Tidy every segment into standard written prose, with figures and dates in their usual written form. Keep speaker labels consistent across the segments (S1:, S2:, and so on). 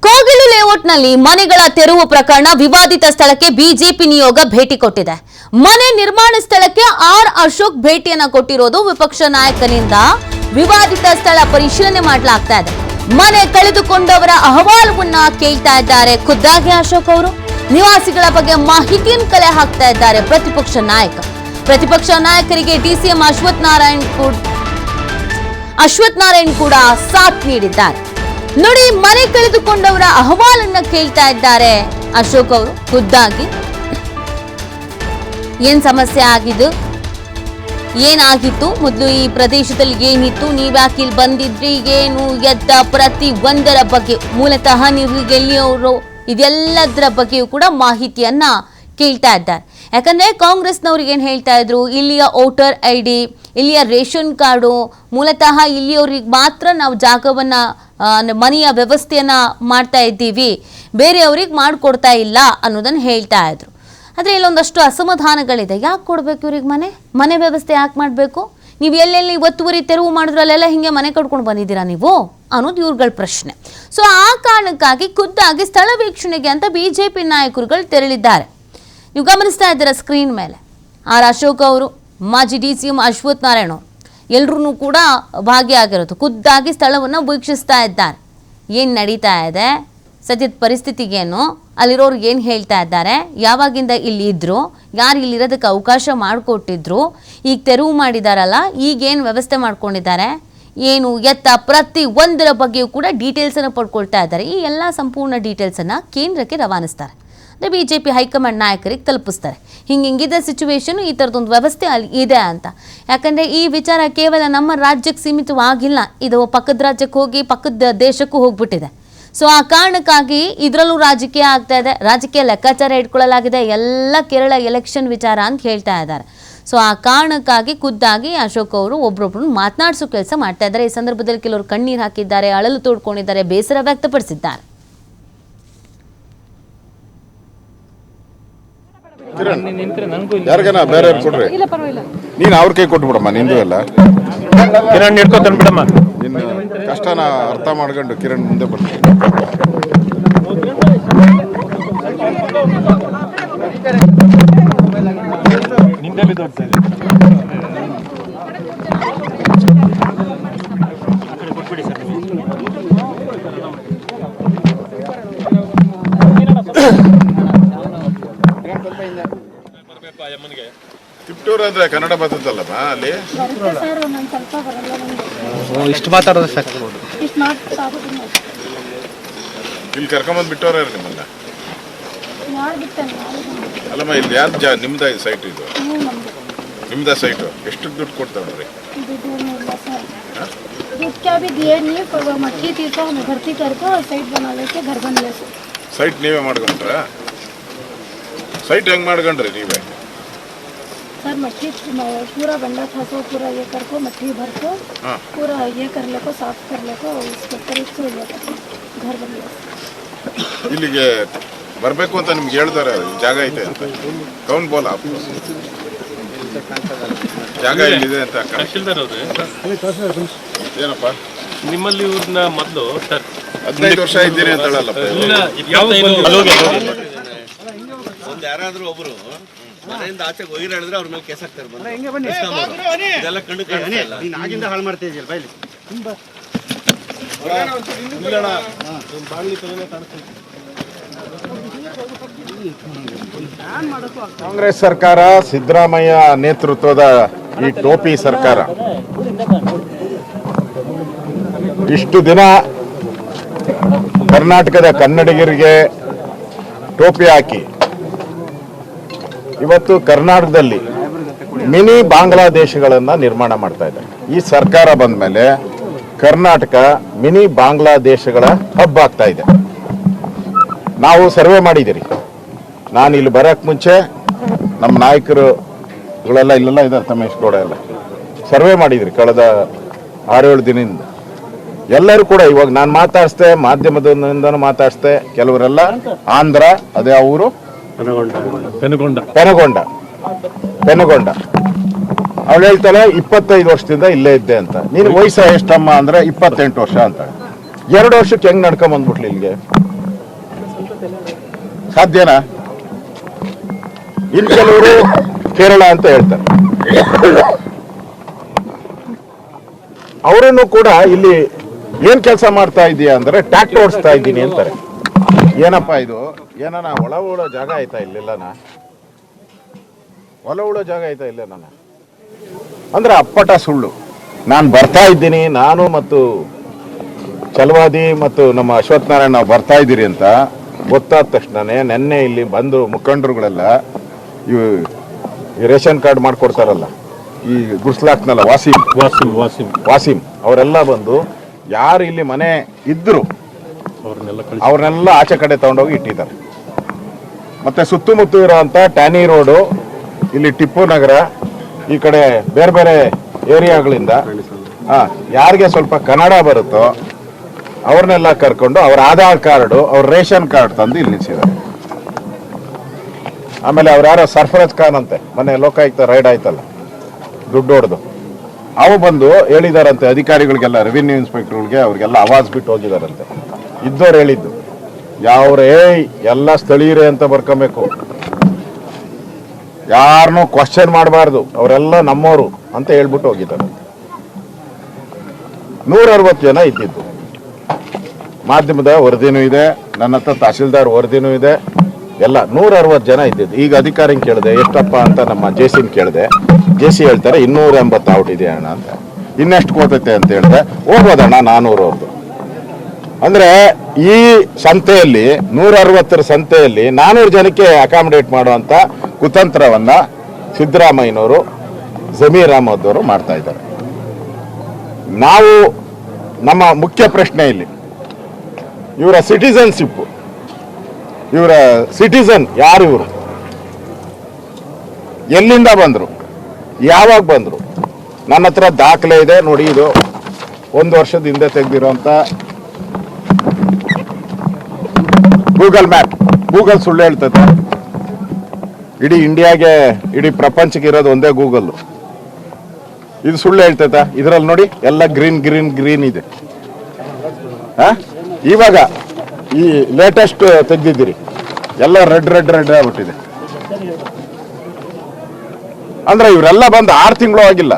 S1: ಕೋಗಿಲು ಲೇಔಟ್ನಲ್ಲಿ ಮನೆಗಳ ತೆರವು ಪ್ರಕರಣ ವಿವಾದಿತ ಸ್ಥಳಕ್ಕೆ ಬಿಜೆಪಿ ನಿಯೋಗ ಭೇಟಿ ಕೊಟ್ಟಿದೆ. ಮನೆ ನಿರ್ಮಾಣ ಸ್ಥಳಕ್ಕೆ ಆರ್ ಅಶೋಕ್ ಭೇಟಿಯನ್ನ ಕೊಟ್ಟಿರೋದು ವಿಪಕ್ಷ ನಾಯಕನಿಂದ ವಿವಾದಿತ ಸ್ಥಳ ಪರಿಶೀಲನೆ ಮಾಡಲಾಗ್ತಾ ಇದೆ. ಮನೆ ಕಳೆದುಕೊಂಡವರ ಅಹವಾಲುವನ್ನ ಕೇಳ್ತಾ ಇದ್ದಾರೆ ಖುದ್ದಾಗಿ ಅಶೋಕ್ ಅವರು. ನಿವಾಸಿಗಳ ಬಗ್ಗೆ ಮಾಹಿತಿಯನ್ನು ಕಲೆ ಹಾಕ್ತಾ ಇದ್ದಾರೆ ಪ್ರತಿಪಕ್ಷ ನಾಯಕ. ಪ್ರತಿಪಕ್ಷ ನಾಯಕರಿಗೆ ಡಿಸಿಎಂ ಅಶ್ವಥ್ ನಾರಾಯಣ್ ಕೂಡ ಸಾಥ್ ನೀಡಿದ್ದಾರೆ. ನೋಡಿ, ಮನೆ ಕಳೆದುಕೊಂಡವರ ಅಹವಾಲನ್ನ ಕೇಳ್ತಾ ಇದ್ದಾರೆ ಅಶೋಕ್ ಅವರು ಖುದ್ದಾಗಿ. ಏನ್ ಸಮಸ್ಯೆ ಆಗಿದ್ದು, ಏನಾಗಿತ್ತು, ಮೊದಲು ಈ ಪ್ರದೇಶದಲ್ಲಿ ಏನಿತ್ತು, ನೀವ್ಯಾಕೆ ಇಲ್ಲಿ ಬಂದಿದ್ರಿ, ಏನು ಎದ್ದ ಪ್ರತಿ ಒಂದರ ಬಗ್ಗೆ, ಮೂಲತಃ ನೀವು ಎಲ್ಲಿಯವರು, ಇದೆಲ್ಲದರ ಬಗ್ಗೆಯೂ ಕೂಡ ಮಾಹಿತಿಯನ್ನ ಕೇಳ್ತಾ ಇದ್ದಾರೆ. ಯಾಕಂದ್ರೆ ಕಾಂಗ್ರೆಸ್ನವ್ರಿಗೆ ಏನ್ ಹೇಳ್ತಾ ಇದ್ರು, ಇಲ್ಲಿಯ ವೋಟರ್ ID, ಇಲ್ಲಿಯ ರೇಷನ್ ಕಾರ್ಡು, ಮೂಲತಃ ಇಲ್ಲಿಯವ್ರಿಗೆ ಮಾತ್ರ ನಾವು ಜಾಗವನ್ನ ಮನೆಯ ವ್ಯವಸ್ಥೆಯನ್ನ ಮಾಡ್ತಾ ಇದ್ದೀವಿ, ಬೇರೆಯವ್ರಿಗೆ ಮಾಡಿಕೊಡ್ತಾ ಇಲ್ಲ ಅನ್ನೋದನ್ನ ಹೇಳ್ತಾ ಇದ್ರು. ಆದರೆ ಇಲ್ಲೊಂದಷ್ಟು ಅಸಮಾಧಾನಗಳಿದೆ. ಯಾಕೆ ಕೊಡ್ಬೇಕು ಇವ್ರಿಗೆ ಮನೆ ವ್ಯವಸ್ಥೆ ಯಾಕೆ ಮಾಡಬೇಕು? ನೀವು ಎಲ್ಲೆಲ್ಲಿ ಒತ್ತುವರಿ ತೆರವು ಮಾಡಿದ್ರು ಅಲ್ಲೆಲ್ಲ ಹಿಂಗೆ ಮನೆ ಕಟ್ಕೊಂಡು ಬಂದಿದ್ದೀರಾ ನೀವು ಅನ್ನೋದು ಇವ್ರಗಳ ಪ್ರಶ್ನೆ. ಸೊ ಆ ಕಾರಣಕ್ಕಾಗಿ ಖುದ್ದಾಗಿ ಸ್ಥಳ ವೀಕ್ಷಣೆಗೆ ಅಂತ ಬಿಜೆಪಿ ನಾಯಕರುಗಳು ತೆರಳಿದ್ದಾರೆ. ನೀವು ಗಮನಿಸ್ತಾ ಇದ್ದೀರಾ ಸ್ಕ್ರೀನ್ ಮೇಲೆ. ಆರ್ ಅಶೋಕ್ ಅವರು, ಮಾಜಿ ಡಿಸಿಎಂ ಅಶ್ವಥ್ ನಾರಾಯಣ್ ಅವರು ಎಲ್ಲರೂ ಕೂಡ ಭಾಗಿಯಾಗಿರೋದು. ಖುದ್ದಾಗಿ ಸ್ಥಳವನ್ನು ವೀಕ್ಷಿಸ್ತಾ ಇದ್ದಾರೆ. ಏನು ನಡೀತಾ ಇದೆ, ಸದ್ಯದ ಪರಿಸ್ಥಿತಿಗೇನು, ಅಲ್ಲಿರೋರು ಏನು ಹೇಳ್ತಾ ಇದ್ದಾರೆ, ಯಾವಾಗಿಂದ ಇಲ್ಲಿ ಇದ್ರು, ಯಾರು ಇಲ್ಲಿರೋದಕ್ಕೆ ಅವಕಾಶ ಮಾಡಿಕೊಟ್ಟಿದ್ರು, ಈಗ ತೆರವು ಮಾಡಿದಾರಲ್ಲ, ಈಗೇನು ವ್ಯವಸ್ಥೆ ಮಾಡ್ಕೊಂಡಿದ್ದಾರೆ, ಏನು ಎತ್ತ ಪ್ರತಿ ಒಂದರ ಬಗ್ಗೆಯೂ ಕೂಡ ಡೀಟೇಲ್ಸನ್ನು ಪಡ್ಕೊಳ್ತಾ ಇದ್ದಾರೆ. ಈ ಎಲ್ಲ ಸಂಪೂರ್ಣ ಡೀಟೇಲ್ಸನ್ನು ಕೇಂದ್ರಕ್ಕೆ ರವಾನಿಸ್ತಾರೆ. ಅಂದರೆ ಬಿಜೆಪಿ ಹೈಕಮಾಂಡ್ ನಾಯಕರಿಗೆ ತಲುಪಿಸ್ತಾರೆ. ಹಿಂಗಿದೆ ಸಿಚುವೇಶನ್, ಈ ಥರದೊಂದು ವ್ಯವಸ್ಥೆ ಅಲ್ಲಿ ಇದೆ ಅಂತ. ಯಾಕಂದರೆ ಈ ವಿಚಾರ ಕೇವಲ ನಮ್ಮ ರಾಜ್ಯಕ್ಕೆ ಸೀಮಿತವಾಗಿಲ್ಲ, ಇದು ಪಕ್ಕದ ರಾಜ್ಯಕ್ಕೆ ಹೋಗಿ ಪಕ್ಕದ ದೇಶಕ್ಕೂ ಹೋಗ್ಬಿಟ್ಟಿದೆ. ಸೊ ಆ ಕಾರಣಕ್ಕಾಗಿ ಇದರಲ್ಲೂ ರಾಜಕೀಯ ಆಗ್ತಾ ಇದೆ, ರಾಜಕೀಯ ಲೆಕ್ಕಾಚಾರ ಇಟ್ಕೊಳ್ಳಲಾಗಿದೆ, ಎಲ್ಲ ಕೇರಳ ಎಲೆಕ್ಷನ್ ವಿಚಾರ ಅಂತ ಹೇಳ್ತಾ ಇದ್ದಾರೆ. ಸೊ ಆ ಕಾರಣಕ್ಕಾಗಿ ಖುದ್ದಾಗಿ ಅಶೋಕ್ ಅವರು ಒಬ್ರೊಬ್ರನ್ನ ಮಾತನಾಡಿಸೋ ಕೆಲಸ ಮಾಡ್ತಾ ಇದ್ದಾರೆ. ಈ ಸಂದರ್ಭದಲ್ಲಿ ಕೆಲವರು ಕಣ್ಣೀರು ಹಾಕಿದ್ದಾರೆ, ಅಳಲು ತೋಡ್ಕೊಂಡಿದ್ದಾರೆ, ಬೇಸರ ವ್ಯಕ್ತಪಡಿಸಿದ್ದಾರೆ.
S2: ಯಾರಿಗಾನ ಬೇರೆ ಕೊಡ್ರಿ, ನೀನು ಅವ್ರ ಕೈ ಕೊಟ್ಬಿಡಮ್ಮ, ನಿಂದು ಎಲ್ಲ
S3: ಕಿರಣ್ ಹಿಡ್ಕೊ ತಂದ್ಬಿಡಮ್ಮ.
S2: ನಿನ್ನ ಕಷ್ಟನ ಅರ್ಥ ಮಾಡ್ಕೊಂಡು ಕಿರಣ್ ಮುಂದೆ ಬರ್ತೀನಿ. ತಿಪ್ಟೂರು ಅಂದ್ರೆ ಕನ್ನಡ ಬರ್ತದಲ್ಲಮ್ಮ ಅಲ್ಲಿ.
S3: ಇಷ್ಟು ಮಾತಾಡೋದು ಸರ್,
S2: ಇಲ್ಲಿ ಕರ್ಕೊಂಬಂದು ಬಿಟ್ಟವ್ರ ನಿಮ್ಮನ್ನ. ಅಲ್ಲಮ್ಮ, ಇಲ್ಲಿ ಯಾರು ನಿಮ್ದ ಸೈಟ್ ಇದು? ನಿಮ್ದ ಸೈಟು ಎಷ್ಟು ದುಡ್ಡು ಕೊಡ್ತಾವ್ರಿ? ಸೈಟ್ ನೀವೇ ಮಾಡ್ಕೊಂಡ್ರ? ಸೈಟ್ ಹೆಂಗ್ ಮಾಡ್ಕೊಂಡ್ರಿ ನೀವೇ?
S4: सर मट्टी पूरा गंदा था, तो पूरा ये कर को मट्टी भर को पूरा ये कर ले को साफ कर ले को उसके करीब से घर बन गया.
S2: ಇಲ್ಲಿಗೆ ಬರಬೇಕು ಅಂತ ನಿಮ್ಗೆ ಹೇಳ್ತಾರೆ, ಜಾಗ ಐತೆ ಅಂತ. ಕೌನ್ ಬೋಲ ಜಾಗ ಇಲ್ಲಿದೆ ಅಂತ. ಏನಪ್ಪ
S5: ನಿಮ್ಮಲ್ಲಿ ಇವ್ರನ್ನ ಮೊದಲು
S2: 15 ವರ್ಷ ಇದ್ದೀರಿ ಅಂತ ಹೇಳಲ್ಲಪ್ಪ.
S6: ಯಾರಾದ್ರೂ ಒಬ್ರು ಮನೆಯಿಂದ ಆಚೆಗೆ ಹೋಗಿರ ಹೇಳಿದ್ರೆ ಅವ್ರ ಮೇಲೆ ಕೇಸ್ ಹಾಕ್ತಾರೆ. ಇದೆಲ್ಲ ಕಂಡು ಆಗಿಂದ ಹಾಳು ಮಾಡ್ತಾ ಇದೆಯಲ್ಲ ಬೈಲಿ.
S2: ಕಾಂಗ್ರೆಸ್ ಸರ್ಕಾರ, ಸಿದ್ದರಾಮಯ್ಯ ನೇತೃತ್ವದ ಈ ಟೋಪಿ ಸರ್ಕಾರ ಇಷ್ಟು ದಿನ ಕರ್ನಾಟಕದ ಕನ್ನಡಿಗರಿಗೆ ಟೋಪಿ ಹಾಕಿ ಇವತ್ತು ಕರ್ನಾಟಕದಲ್ಲಿ ಮಿನಿ ಬಾಂಗ್ಲಾದೇಶಗಳನ್ನು ನಿರ್ಮಾಣ ಮಾಡ್ತಾ ಇದ್ದಾರೆ. ಈ ಸರ್ಕಾರ ಬಂದ ಮೇಲೆ ಕರ್ನಾಟಕ ಮಿನಿ ಬಾಂಗ್ಲಾದೇಶಗಳ ಹಬ್ ಆಗ್ತಾ ಇದೆ. ನಾವು ಸರ್ವೆ ಮಾಡಿದ್ದೀರಿ. ನಾನು ಇಲ್ಲಿ ಬರೋಕ್ಕೆ ಮುಂಚೆ ನಮ್ಮ ನಾಯಕರುಗಳೆಲ್ಲ ಇಲ್ಲೆಲ್ಲ ಇದ್ದಾರೆ, ತಮೇಶ್ ಗೌಡ ಎಲ್ಲ ಸರ್ವೆ ಮಾಡಿದ್ರಿ ಕಳೆದ 6-7 ದಿನದಿಂದ. ಎಲ್ಲರೂ ಕೂಡ ಇವಾಗ ನಾನು ಮಾತಾಡಿಸ್ದೆ, ಮಾಧ್ಯಮದಿಂದನೂ ಮಾತಾಡಿಸ್ದೆ, ಕೆಲವರೆಲ್ಲ ಆಂಧ್ರ, ಅದೇ ಅವರು ಪೆನಗೊಂಡ. ಅವಳು ಹೇಳ್ತಾಳೆ 25 ವರ್ಷದಿಂದ ಇಲ್ಲೇ ಇದ್ದೆ ಅಂತ. ನೀನು ವಯಸ್ಸು ಎಷ್ಟಮ್ಮ ಅಂದ್ರೆ 28 ವರ್ಷ ಅಂತ. 2 ವರ್ಷಕ್ಕೆ ಹೆಂಗ್ ನಡ್ಕೊಂಡ್ ಬಂದ್ಬಿಟ್ಲಿ ಇಲ್ಲಿಗೆ? ಸಾಧ್ಯನಾ? ಇನ್ ಕೆಲವರು ಕೇರಳ ಅಂತ ಹೇಳ್ತಾರೆ, ಅವರನ್ನು ಕೂಡ ಇಲ್ಲಿ ಏನ್ ಕೆಲಸ ಮಾಡ್ತಾ ಇದೀಯ ಅಂದ್ರೆ ಟ್ರ್ಯಾಕ್ಟರ್ ಓಡಿಸ್ತಾ ಇದ್ದೀನಿ ಅಂತಾರೆ. ಏನಪ್ಪಾ ಇದು? ಏನಾನ ಒಳ ಉಳೋ ಜಾಗ ಆಯ್ತಾ ಇಲ್ಲೆಲ್ಲನ? ಒಳ ಉಳೋ ಜಾಗ ಆಯ್ತಾ ಇಲ್ಲ ನನ್ನ ಅಂದ್ರೆ ಅಪ್ಪಟ ಸುಳ್ಳು. ನಾನು ಬರ್ತಾ ಇದ್ದೀನಿ, ನಾನು ಮತ್ತು ಚಲವಾದಿ ಮತ್ತು ನಮ್ಮ ಅಶ್ವಥ್ ನಾರಾಯಣ ನಾವು ಬರ್ತಾ ಇದ್ದೀರಿ ಅಂತ ಗೊತ್ತಾದ ತಕ್ಷಣನೇ ನೆನ್ನೆ ಇಲ್ಲಿ ಬಂದು ಮುಖಂಡರುಗಳೆಲ್ಲ ಈ ರೇಷನ್ ಕಾರ್ಡ್ ಮಾಡ್ಕೊಡ್ತಾರಲ್ಲ, ಈ ಗುಡ್ಸ್ಲಾಕ್ನಲ್ಲ ವಾಸಿಂ ಅವರೆಲ್ಲ ಬಂದು ಯಾರು ಇಲ್ಲಿ ಮನೆ ಇದ್ರು ಅವ್ರನ್ನೆಲ್ಲ ಆಚೆ ಕಡೆ ತಗೊಂಡೋಗಿ ಇಟ್ಟಿದ್ದಾರೆ. ಮತ್ತೆ ಸುತ್ತಮುತ್ತ ಇರೋಂಥ ಟ್ಯಾನಿ ರೋಡು, ಇಲ್ಲಿ ಟಿಪ್ಪು ನಗರ, ಈ ಕಡೆ ಬೇರೆ ಬೇರೆ ಏರಿಯಾಗಳಿಂದ ಯಾರಿಗೆ ಸ್ವಲ್ಪ ಕನ್ನಡ ಬರುತ್ತೋ ಅವ್ರನ್ನೆಲ್ಲ ಕರ್ಕೊಂಡು ಅವ್ರ ಆಧಾರ್ ಕಾರ್ಡು, ಅವ್ರ ರೇಷನ್ ಕಾರ್ಡ್ ತಂದು ಇಲ್ಲಿ ನಿಲ್ಸಿದ್ದಾರೆ. ಆಮೇಲೆ ಅವ್ರು ಯಾರೋ ಸರ್ಫರಾಜ್ ಖಾನ್ ಅಂತೆ, ಮೊನ್ನೆ ಲೋಕಾಯುಕ್ತ ರೈಡ್ ಆಯ್ತಲ್ಲ ದುಡ್ಡು ಹೊಡೆದು, ಅವು ಬಂದು ಹೇಳಿದಾರಂತೆ ಅಧಿಕಾರಿಗಳಿಗೆಲ್ಲ, ರೆವಿನ್ಯೂ ಇನ್ಸ್ಪೆಕ್ಟರ್ಗಳಿಗೆ ಅವ್ರಿಗೆಲ್ಲ ಆವಾಜ್ ಬಿಟ್ಟು ಹೋಗಿದಾರಂತೆ. ಇದ್ದವ್ರು ಹೇಳಿದ್ದು ಯಾವ್ರೇ ಎಲ್ಲ ಸ್ಥಳೀಯರೇ ಅಂತ ಬರ್ಕೊಬೇಕು, ಯಾರನ್ನೂ ಕ್ವಶನ್ ಮಾಡಬಾರ್ದು, ಅವರೆಲ್ಲ ನಮ್ಮವರು ಅಂತ ಹೇಳ್ಬಿಟ್ಟು ಹೋಗಿದ್ದಾರೆ. 160 ಜನ ಇದ್ದಿದ್ದು. ಮಾಧ್ಯಮದ ವರದಿನೂ ಇದೆ, ನನ್ನ ಹತ್ರ ತಹಸೀಲ್ದಾರ್ ವರದಿನೂ ಇದೆ, ಎಲ್ಲ 160 ಜನ ಇದ್ದಿದ್ದು. ಈಗ ಅಧಿಕಾರಿನ ಕೇಳಿದೆ ಎಷ್ಟಪ್ಪ ಅಂತ, ನಮ್ಮ ಜೆಸಿನ ಕೇಳಿದೆ, ಜೆಸಿ ಹೇಳ್ತಾರೆ 280 ಔಟ್ ಇದೆ ಅಣ್ಣ ಅಂತ. ಇನ್ನೆಷ್ಟು ಕೋತೈತೆ ಅಂತ ಹೇಳಿದೆ, ಹೋಗ್ಬೋದಣ್ಣ 400 ಅವ್ರದ್ದು. ಅಂದ್ರೆ ಈ ಸಂತೆಯಲ್ಲಿ 160 ಸಂತೆಯಲ್ಲಿ 400 ಜನಕ್ಕೆ ಅಕಾಮಿಡೇಟ್ ಮಾಡುವಂತ ಕುತಂತ್ರವನ್ನ ಸಿದ್ದರಾಮಯ್ಯನವರು, ಜಮೀರ್ ಅಹಮದ್ ಅವರು ಮಾಡ್ತಾ ಇದ್ದಾರೆ. ನಾವು ನಮ್ಮ ಮುಖ್ಯ ಪ್ರಶ್ನೆ ಇಲ್ಲಿ ಇವರ ಸಿಟಿಸನ್ಶಿಪ್, ಇವರ ಸಿಟಿಸನ್ ಯಾರು, ಇವರು ಎಲ್ಲಿಂದ ಬಂದರು, ಯಾವಾಗ ಬಂದರು? ನನ್ನ ಹತ್ರ ದಾಖಲೆ ಇದೆ ನೋಡಿ. ಇದು 1 ವರ್ಷದ ಹಿಂದೆ ತೆಗೆದಿರುವಂತ ಗೂಗಲ್ ಮ್ಯಾಪ್. ಗೂಗಲ್ ಸುಳ್ಳು ಹೇಳ್ತದೆ. ಇಡೀ ಇಂಡಿಯಾಗೆ, ಇಡೀ ಪ್ರಪಂಚಕ್ಕೆ ಇರೋದು ಒಂದೇ ಗೂಗಲ್. ಇದು ಸುಳ್ಳು ಹೇಳ್ತೈತ? ಇದರಲ್ಲಿ ನೋಡಿ ಎಲ್ಲ ಗ್ರೀನ್ ಗ್ರೀನ್ ಗ್ರೀನ್ ಇದೆ. ಇವಾಗ ಈ ಲೇಟೆಸ್ಟ್ ತೆಗ್ದಿದ್ದೀರಿ ಎಲ್ಲ ರೆಡ್ ರೆಡ್ ರೆಡ್ ಆಗ್ಬಿಟ್ಟಿದೆ. ಅಂದ್ರೆ ಇವರೆಲ್ಲ ಬಂದು 6 ತಿಂಗಳು ಆಗಿಲ್ಲ,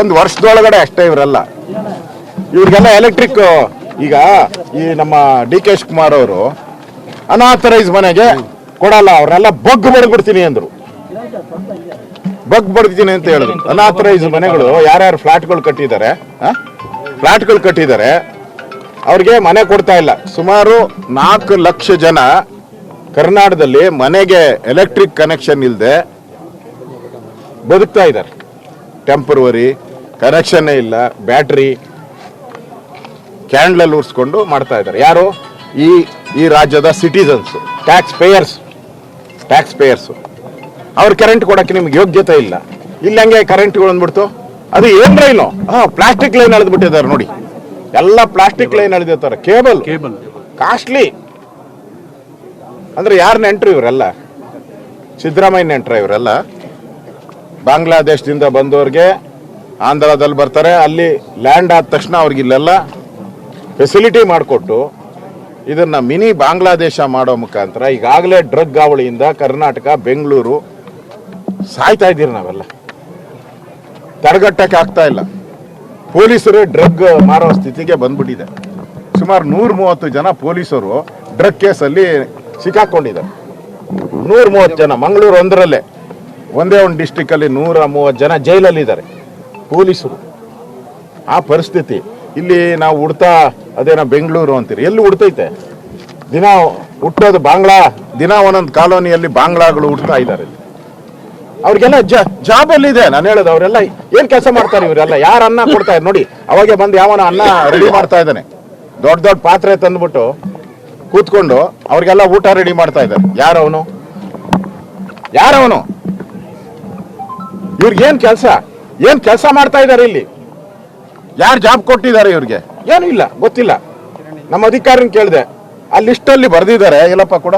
S2: 1 ವರ್ಷದೊಳಗಡೆ ಅಷ್ಟೇ ಇವರೆಲ್ಲ. ಇವ್ರಿಗೆಲ್ಲ ಎಲೆಕ್ಟ್ರಿಕ್, ಈಗ ಈ ನಮ್ಮ ಡಿ ಕೆ ಶಿವಕುಮಾರ್ ಅವರು ಅನಾಥರೈಸ್ ಮನೆಗೆ ಕೊಡಲ್ಲ, ಅವ್ರನ್ನೆಲ್ಲ ಬಗ್ ಬಡ್ಬಿಡ್ತೀನಿ ಅಂದ್ರು. ಬಗ್ ಬಡ್ತೀನಿ ಅಂತ ಹೇಳಿದ್ರು. ಅನಾಥರೈಸ್ ಮನೆಗಳು ಯಾರ್ಯಾರು ಫ್ಲಾಟ್ಗಳು ಕಟ್ಟಿದ್ದಾರೆ ಅವ್ರಿಗೆ ಮನೆ ಕೊಡ್ತಾ ಇಲ್ಲ. ಸುಮಾರು 4 ಲಕ್ಷ ಜನ ಕರ್ನಾಟಕದಲ್ಲಿ ಮನೆಗೆ ಎಲೆಕ್ಟ್ರಿಕ್ ಕನೆಕ್ಷನ್ ಇಲ್ಲದೆ ಬದುಕ್ತಾ ಇದ್ದಾರೆ. ಟೆಂಪರವರಿ ಕನೆಕ್ಷನ್ನೇ ಇಲ್ಲ, ಬ್ಯಾಟ್ರಿ ಕ್ಯಾಂಡಲ್ ಉರ್ಸ್ಕೊಂಡು ಮಾಡ್ತಾ ಇದ್ದಾರೆ. ಯಾರು? ಈ ರಾಜ್ಯದ ಸಿಟಿಸನ್ಸ್, ಟ್ಯಾಕ್ಸ್ ಪೇಯರ್ಸ್. ಅವ್ರು ಕರೆಂಟ್ ಕೊಡಕ್ಕೆ ನಿಮ್ಗೆ ಯೋಗ್ಯತೆ ಇಲ್ಲ. ಇಲ್ಲಿ ಹಂಗೆ ಕರೆಂಟ್ಗಳು ಅಂದ್ಬಿಡ್ತು. ಅದು ಏನ್ ಲೈನು? ಪ್ಲಾಸ್ಟಿಕ್ ಲೈನ್ ಎಳೆದ್ಬಿಟ್ಟಿದ್ದಾರೆ ನೋಡಿ, ಎಲ್ಲ ಪ್ಲಾಸ್ಟಿಕ್ ಲೈನ್ ಎಳೆದಿರ್ತಾರೆ. Cable costly. ಅಂದ್ರೆ ಯಾರು ನೆಂಟ್ರು ಇವರೆಲ್ಲ? ಸಿದ್ದರಾಮಯ್ಯ ನೆಂಟ್ರ ಇವರೆಲ್ಲ? ಬಾಂಗ್ಲಾದೇಶದಿಂದ ಬಂದವ್ರಿಗೆ ಆಂಧ್ರದಲ್ಲಿ ಬರ್ತಾರೆ, ಅಲ್ಲಿ ಲ್ಯಾಂಡ್ ಆದ ತಕ್ಷಣ ಅವ್ರಿಗೆ ಇಲ್ಲೆಲ್ಲ ಫೆಸಿಲಿಟಿ ಮಾಡಿಕೊಟ್ಟು ಇದನ್ನ ಮಿನಿ ಬಾಂಗ್ಲಾದೇಶ ಮಾಡೋ ಮುಖಾಂತರ ಈಗಾಗಲೇ ಡ್ರಗ್ ಹಾವಳಿಯಿಂದ ಕರ್ನಾಟಕ, ಬೆಂಗಳೂರು ಸಾಯ್ತಾ ಇದ್ದೀರಿ. ನಾವೆಲ್ಲ ತಡೆಗಟ್ಟಕ್ಕೆ ಆಗ್ತಾ ಇಲ್ಲ. ಪೊಲೀಸರು ಡ್ರಗ್ ಮಾರೋ ಸ್ಥಿತಿಗೆ ಬಂದ್ಬಿಟ್ಟಿದೆ. ಸುಮಾರು 130 ಜನ ಪೊಲೀಸರು ಡ್ರಗ್ ಕೇಸಲ್ಲಿ ಸಿಕ್ಕಾಕೊಂಡಿದ್ದಾರೆ. 130 ಜನ. ಮಂಗಳೂರು ಒಂದರಲ್ಲೇ, ಒಂದೇ ಒಂದು ಡಿಸ್ಟಿಕ್ ಅಲ್ಲಿ 130 ಜನ ಜೈಲಲ್ಲಿದ್ದಾರೆ ಪೊಲೀಸರು. ಆ ಪರಿಸ್ಥಿತಿ ಇಲ್ಲಿ ನಾವು ಹುಡ್ತಾ, ಅದೇನೋ ಬೆಂಗಳೂರು ಅಂತೀರಿ, ಎಲ್ಲಿ ಹುಡ್ತೈತೆ? ದಿನ ಹುಟ್ಟೋದು ಬಾಂಗ್ಲಾ, ದಿನ ಒಂದೊಂದು ಕಾಲೋನಿಯಲ್ಲಿ ಬಾಂಗ್ಲಾಗಳು ಹುಡ್ತಾ ಇದ್ದಾರೆ. ಅವ್ರಿಗೆಲ್ಲ ಜಾಬಲ್ಲಿ ಇದೆ. ನಾನು ಹೇಳೋದು, ಅವರೆಲ್ಲ ಏನ್ ಕೆಲಸ ಮಾಡ್ತಾರೆ ಇವರೆಲ್ಲ? ಯಾರು ಅನ್ನ ಕೊಡ್ತಾ ಇದ್ದಾರೆ ನೋಡಿ. ಅವಾಗೆ ಬಂದು ಯಾವನ ಅನ್ನ ರೆಡಿ ಮಾಡ್ತಾ ಇದ್ದಾನೆ, ದೊಡ್ಡ ದೊಡ್ಡ ಪಾತ್ರೆ ತಂದ್ಬಿಟ್ಟು ಕೂತ್ಕೊಂಡು ಅವ್ರಿಗೆಲ್ಲ ಊಟ ರೆಡಿ ಮಾಡ್ತಾ ಇದ್ದಾರೆ. ಯಾರವನು? ಇವ್ರಿಗೆ ಏನ್ ಕೆಲಸ ಮಾಡ್ತಾ ಇದ್ದಾರೆ ಇಲ್ಲಿ? ಯಾರು ಜಾಬ್ ಕೊಟ್ಟಿದ್ದಾರೆ ಇವ್ರಿಗೆ? ಏನೂ ಇಲ್ಲ, ಗೊತ್ತಿಲ್ಲ. ನಮ್ಮ ಅಧಿಕಾರಿನ ಕೇಳಿದೆ, ಆ ಲಿಸ್ಟಲ್ಲಿ ಬರ್ದಿದ್ದಾರೆ. ಎಲ್ಲಪ್ಪ ಕೂಡ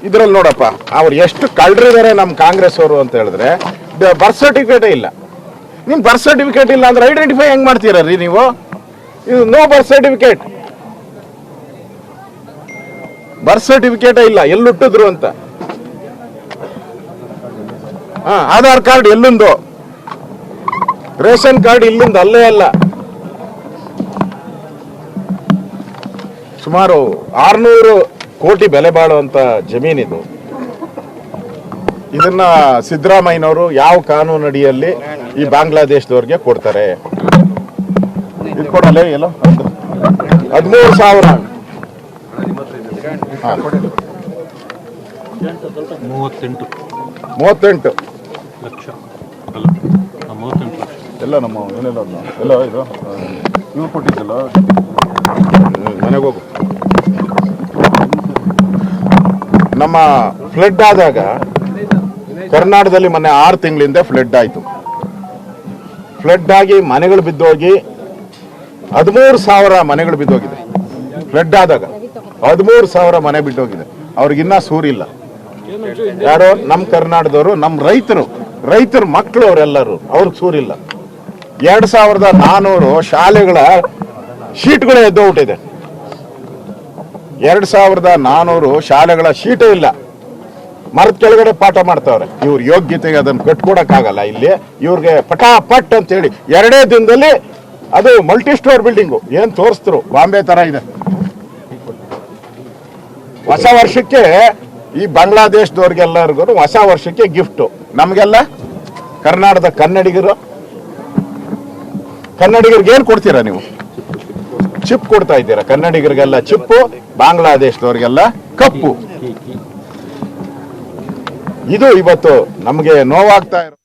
S2: ಇದ್ರಲ್ಲಿ ನೋಡಪ್ಪ, ಅವ್ರು ಎಷ್ಟು ಕಳ್ರಿದ್ದಾರೆ ನಮ್ಮ ಕಾಂಗ್ರೆಸ್ ಅವರು ಅಂತ ಹೇಳಿದ್ರೆ, ಬರ್ತ್ ಸರ್ಟಿಫಿಕೇಟೇ ಇಲ್ಲ. ನಿಮ್ ಬರ್ತ್ ಸರ್ಟಿಫಿಕೇಟ್ ಇಲ್ಲ ಅಂದ್ರೆ ಐಡೆಂಟಿಫೈ ಹೆಂಗ್ ಮಾಡ್ತೀರ ರೀ ನೀವು? ಇದು ನೋ ಬರ್ತ್ ಸರ್ಟಿಫಿಕೇಟ್ ಇಲ್ಲ, ಎಲ್ಲಿ ಹುಟ್ಟಿದ್ರು ಅಂತ. ಆಧಾರ್ ಕಾರ್ಡ್ ಎಲ್ಲಿಂದು, ರೇಷನ್ ಕಾರ್ಡ್ ಇಲ್ಲಿಂದ ಅಲ್ಲೇ ಅಲ್ಲ. ಸುಮಾರು 600 ಕೋಟಿ ಬೆಲೆ ಬಾಳುವಂತ ಜಮೀನಿದು. ಇದನ್ನ ಸಿದ್ದರಾಮಯ್ಯನವರು ಯಾವ ಕಾನೂನು ಅಡಿಯಲ್ಲಿ ಈ ಬಾಂಗ್ಲಾದೇಶದವ್ರಿಗೆ ಕೊಡ್ತಾರೆ? ಇದು ಕೊಡಲ್ಲ ಎಲ್ಲ 13,000. 38
S5: ಲಕ್ಷ ಅಲ್ಲ 38 ಲಕ್ಷ
S2: ಎಲ್ಲ ನಮ್ಮ ಏನೆಲ್ಲ ಎಲ್ಲ ಇದು ಇವ್ರು ಕೊಟ್ಟಿದ್ದಲ್ಲ. ಮನೆಗೆ ಹೋಗು. ನಮ್ಮ ಫ್ಲಡ್ ಆದಾಗ ಕರ್ನಾಟಕದಲ್ಲಿ ಮೊನ್ನೆ 6 ತಿಂಗಳಿಂದ ಫ್ಲಡ್ ಆಯ್ತು. ಫ್ಲಡ್ ಆಗಿ ಮನೆಗಳು ಬಿದ್ದೋಗಿ 13,000 ಮನೆಗಳು ಬಿದ್ದೋಗಿದೆ. ಫ್ಲಡ್ ಆದಾಗ 13,000 ಮನೆ ಬಿದ್ದೋಗಿದೆ. ಅವ್ರಿಗಿನ್ನ ಸೂರಿಲ್ಲ. ಯಾರೋ ನಮ್ಮ ಕರ್ನಾಟಕದವರು, ನಮ್ಮ ರೈತರ ಮಕ್ಕಳು ಅವರೆಲ್ಲರೂ, ಅವ್ರಿಗೆ ಸೂರಿಲ್ಲ. 2,400 ಶಾಲೆಗಳ ಶೀಟ್ಗಳೇ ಎದ್ದೋಗ್ಬಿಟ್ಟಿದೆ. 2,400 ಶಾಲೆಗಳ ಶೀಟೇ ಇಲ್ಲ. ಮರದ ಕೆಳಗಡೆ ಪಾಠ ಮಾಡ್ತಾವ್ರೆ. ಇವ್ರ ಯೋಗ್ಯತೆಗೆ ಅದನ್ನು ಕಟ್ಕೊಡಕ್ಕಾಗಲ್ಲ. ಇಲ್ಲಿ ಇವ್ರಿಗೆ ಪಟಾಪಟ್ ಅಂತ ಹೇಳಿ 2 ದಿನದಲ್ಲಿ ಅದು ಮಲ್ಟಿ ಸ್ಟೋರ್ ಬಿಲ್ಡಿಂಗು ಏನ್ ತೋರಿಸ್ತರು, ಬಾಂಬೆ ತರ ಇದೆ. ಹೊಸ ವರ್ಷಕ್ಕೆ ಈ ಬಾಂಗ್ಲಾದೇಶದವ್ರಿಗೆಲ್ಲರಿಗೂ ಹೊಸ ವರ್ಷಕ್ಕೆ ಗಿಫ್ಟು. ನಮಗೆಲ್ಲ ಕರ್ನಾಟಕದ ಕನ್ನಡಿಗರಿಗೆ ಏನ್ ಕೊಡ್ತೀರಾ ನೀವು? ಚಿಪ್ ಕೊಡ್ತಾ ಇದ್ದೀರಾ. ಕನ್ನಡಿಗರಿಗೆಲ್ಲ ಚಿಪ್ಪು, ಬಾಂಗ್ಲಾದೇಶದವ್ರಿಗೆಲ್ಲ ಕಪ್ಪು. ಇದು ಇವತ್ತು ನಮಗೆ ನೋವಾಗ್ತಾ ಇರೋ